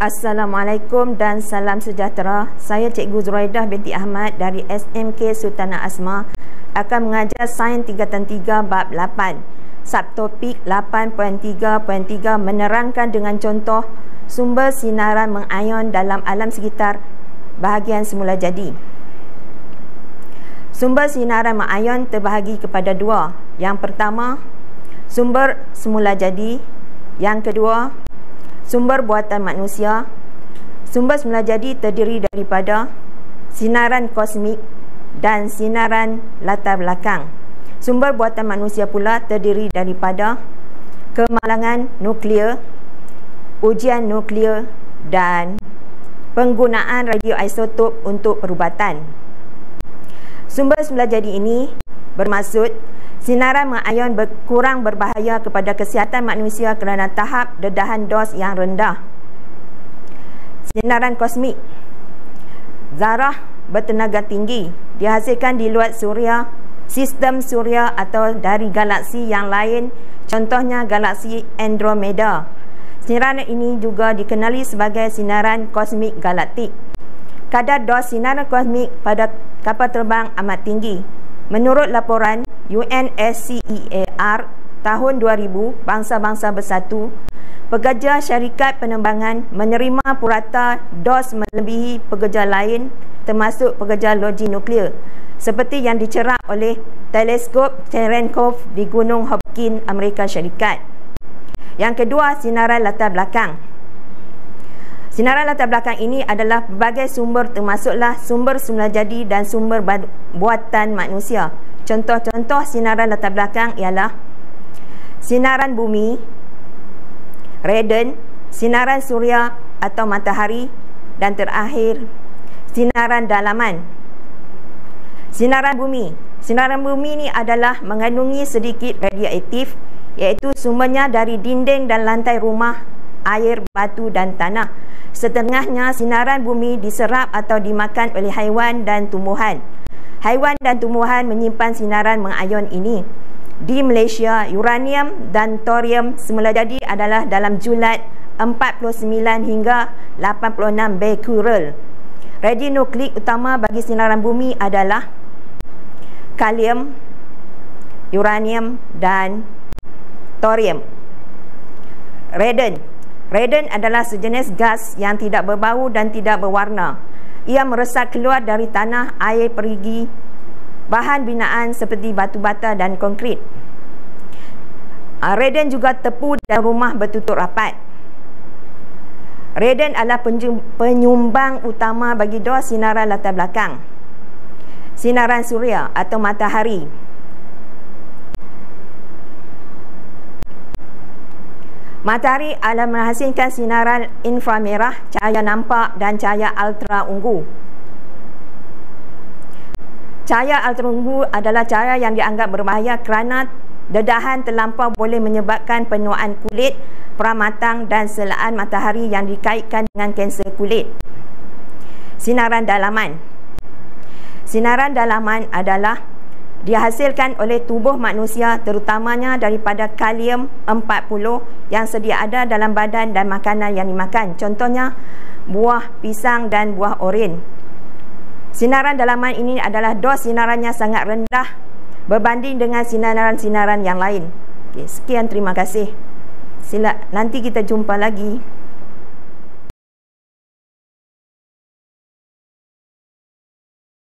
Assalamualaikum dan salam sejahtera. Saya Cikgu Zuraidah binti Ahmad dari SMK Sultanah Asma akan mengajar Sains Tingkatan 3 Bab 8. Subtopik 8.3.3 menerangkan dengan contoh sumber sinaran mengayon dalam alam sekitar bahagian semula jadi. Sumber sinaran mengayon terbahagi kepada dua. Yang pertama, sumber semula jadi. Yang kedua, sumber buatan manusia. Sumber semula jadi terdiri daripada sinaran kosmik dan sinaran latar belakang. Sumber buatan manusia pula terdiri daripada kemalangan nuklear, ujian nuklear dan penggunaan radioisotop untuk perubatan. Sumber semula jadi ini bermaksud sinaran mengayon kurang berbahaya kepada kesihatan manusia kerana tahap dedahan dos yang rendah. Sinaran kosmik, zarah bertenaga tinggi, dihasilkan di luar suria, sistem suria atau dari galaksi yang lain, contohnya galaksi Andromeda. Sinaran ini juga dikenali sebagai sinaran kosmik galaktik. Kadar dos sinaran kosmik pada kapal terbang amat tinggi. Menurut laporan UNSCEAR tahun 2000, Bangsa-Bangsa Bersatu, pekerja syarikat penerbangan menerima purata dos melebihi pekerja lain termasuk pekerja loji nuklear seperti yang dicerap oleh teleskop Cherenkov di Gunung Hopkins, Amerika Syarikat. Yang kedua, sinaran latar belakang. Sinaran latar belakang ini adalah berbagai sumber termasuklah sumber semula jadi dan sumber buatan manusia. Contoh-contoh sinaran latar belakang ialah sinaran bumi, radon, sinaran suria atau matahari dan terakhir sinaran dalaman. Sinaran bumi. Sinaran bumi ini adalah mengandungi sedikit radioaktif, iaitu sumbernya dari dinding dan lantai rumah, air, batu dan tanah. Setengahnya sinaran bumi diserap atau dimakan oleh haiwan dan tumbuhan. Haiwan dan tumbuhan menyimpan sinaran mengayon ini. Di Malaysia, uranium dan thorium semula jadi adalah dalam julat 49 hingga 86 becquerel. Radionukleik utama bagi sinaran bumi adalah kalium, uranium dan thorium. Radon. Radon adalah sejenis gas yang tidak berbau dan tidak berwarna. Ia meresap keluar dari tanah, air perigi, bahan binaan seperti batu bata dan konkrit. Radon juga tepu dan rumah bertutup rapat. Radon adalah penyumbang utama bagi dua sinaran latar belakang. Sinaran suria atau matahari. Matahari adalah menghasilkan sinaran inframerah, cahaya nampak dan cahaya ultra ungu. Cahaya ultra ungu adalah cahaya yang dianggap berbahaya kerana dedahan terlampau boleh menyebabkan penuaan kulit, peramatang dan selaan matahari yang dikaitkan dengan kanser kulit. Sinaran dalaman. Sinaran dalaman adalah dihasilkan oleh tubuh manusia terutamanya daripada kalium 40 yang sedia ada dalam badan dan makanan yang dimakan. Contohnya buah pisang dan buah oren. Sinaran dalaman ini adalah dos sinarannya sangat rendah berbanding dengan sinaran-sinaran yang lain. Okay, sekian, terima kasih. Nanti kita jumpa lagi.